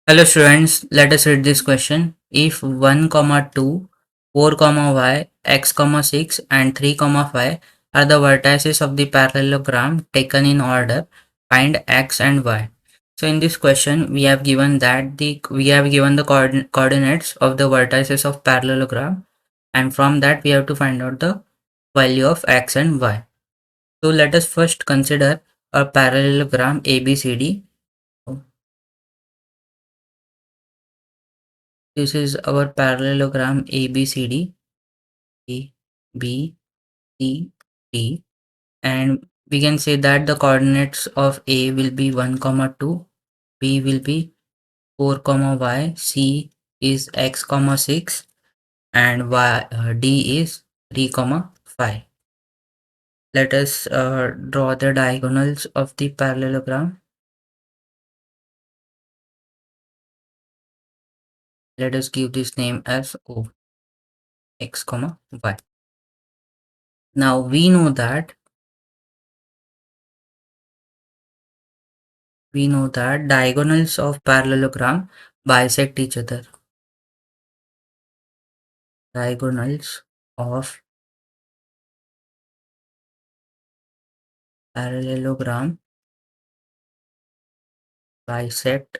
Hello students, let us read this question. If 1, comma 2, 4, comma y, x, comma 6 and 3, comma 5 are the vertices of the parallelogram taken in order, find x and y. So in this question we have given the coordinates of the vertices of parallelogram, and from that we have to find out the value of x and y. So let us first consider a parallelogram ABCD. This is our parallelogram ABCD, A, B, C, D, and we can say that the coordinates of A will be 1, comma 2, B will be 4, comma y, C is x, comma 6, and D is 3, comma 5. Let us draw the diagonals of the parallelogram. Let us give this name as O, x, comma y. Now we know that diagonals of parallelogram bisect each other. Diagonals of parallelogram bisect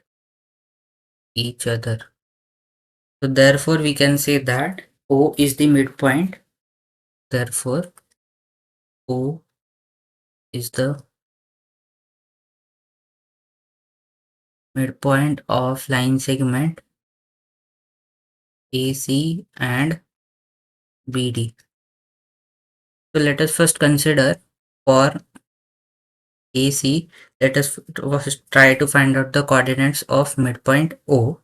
each other. So therefore we can say that O is the midpoint. Therefore O is the midpoint of line segment AC and BD. So let us first consider for AC, let us first try to find out the coordinates of midpoint O.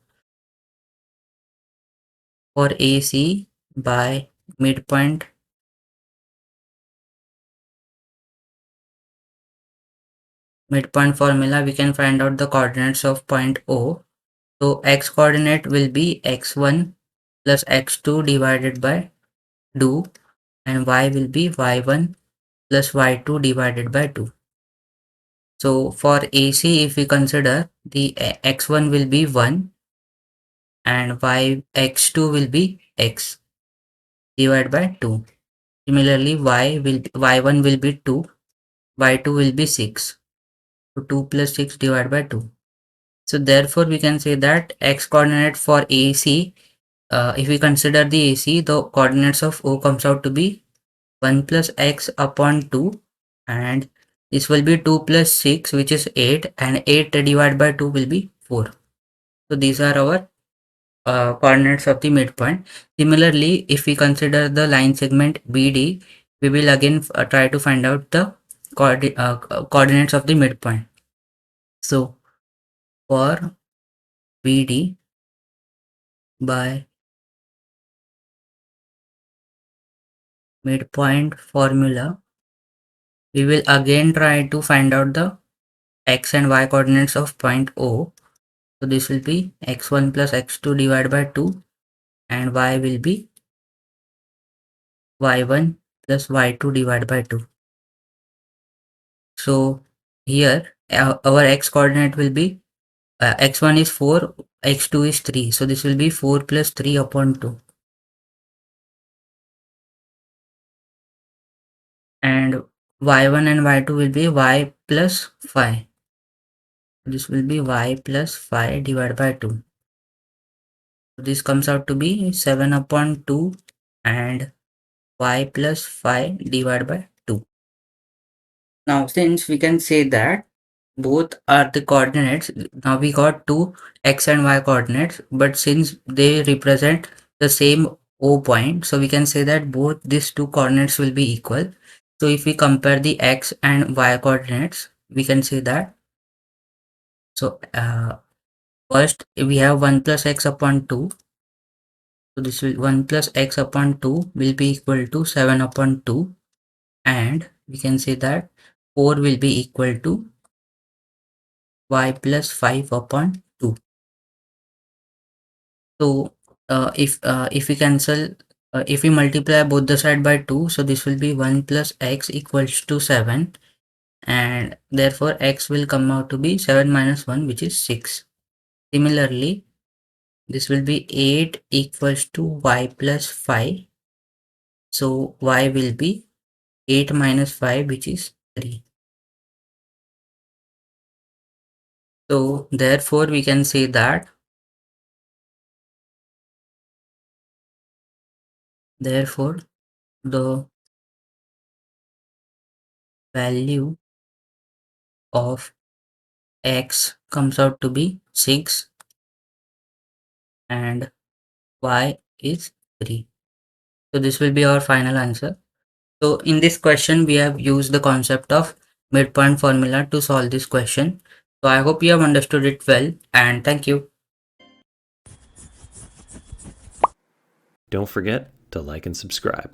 For AC, by midpoint formula, we can find out the coordinates of point O. So x coordinate will be x1 plus x2 divided by 2, and y will be y1 plus y2 divided by 2. So for AC, if we consider, the x1 will be 1 and x2 will be x divided by 2. Similarly, y1 will be 2, y2 will be 6. So 2 plus 6 divided by 2. So therefore we can say that x coordinate for AC, if we consider the AC, the coordinates of O comes out to be 1 plus x upon 2, and this will be 2 plus 6, which is 8, and 8 divided by 2 will be 4. So these are our coordinates of the midpoint. Similarly, if we consider the line segment BD, we will again try to find out the coordinates of the midpoint. So for BD, by midpoint formula, we will again try to find out the x and y coordinates of point O. So this will be x1 plus x2 divided by 2, and y will be y1 plus y2 divided by 2. So here our x coordinate will be x1 is 4, x2 is 3. So this will be 4 plus 3 upon 2. And y1 and y2 will be y plus 5. This will be y plus 5 divided by 2. This comes out to be 7 upon 2 and y plus 5 divided by 2. Now since we can say that both are the coordinates, now we got two x and y coordinates, but since they represent the same O point, so we can say that both these two coordinates will be equal. So if we compare the x and y coordinates, we can say that, so first we have 1 plus x upon 2. So this will 1 plus x upon 2 will be equal to 7 upon 2, and we can say that 4 will be equal to y plus 5 upon 2. So if we cancel, if we multiply both the side by 2, so this will be 1 plus x equals to 7, and therefore x will come out to be 7 minus 1, which is 6. Similarly, this will be 8 equals to y plus 5. So y will be 8 minus 5, which is 3. So therefore we can say that therefore the value of x comes out to be 6 and y is 3. So this will be our final answer. So in this question, we have used the concept of midpoint formula to solve this question. So I hope you have understood it well, and thank you. Don't forget to like and subscribe.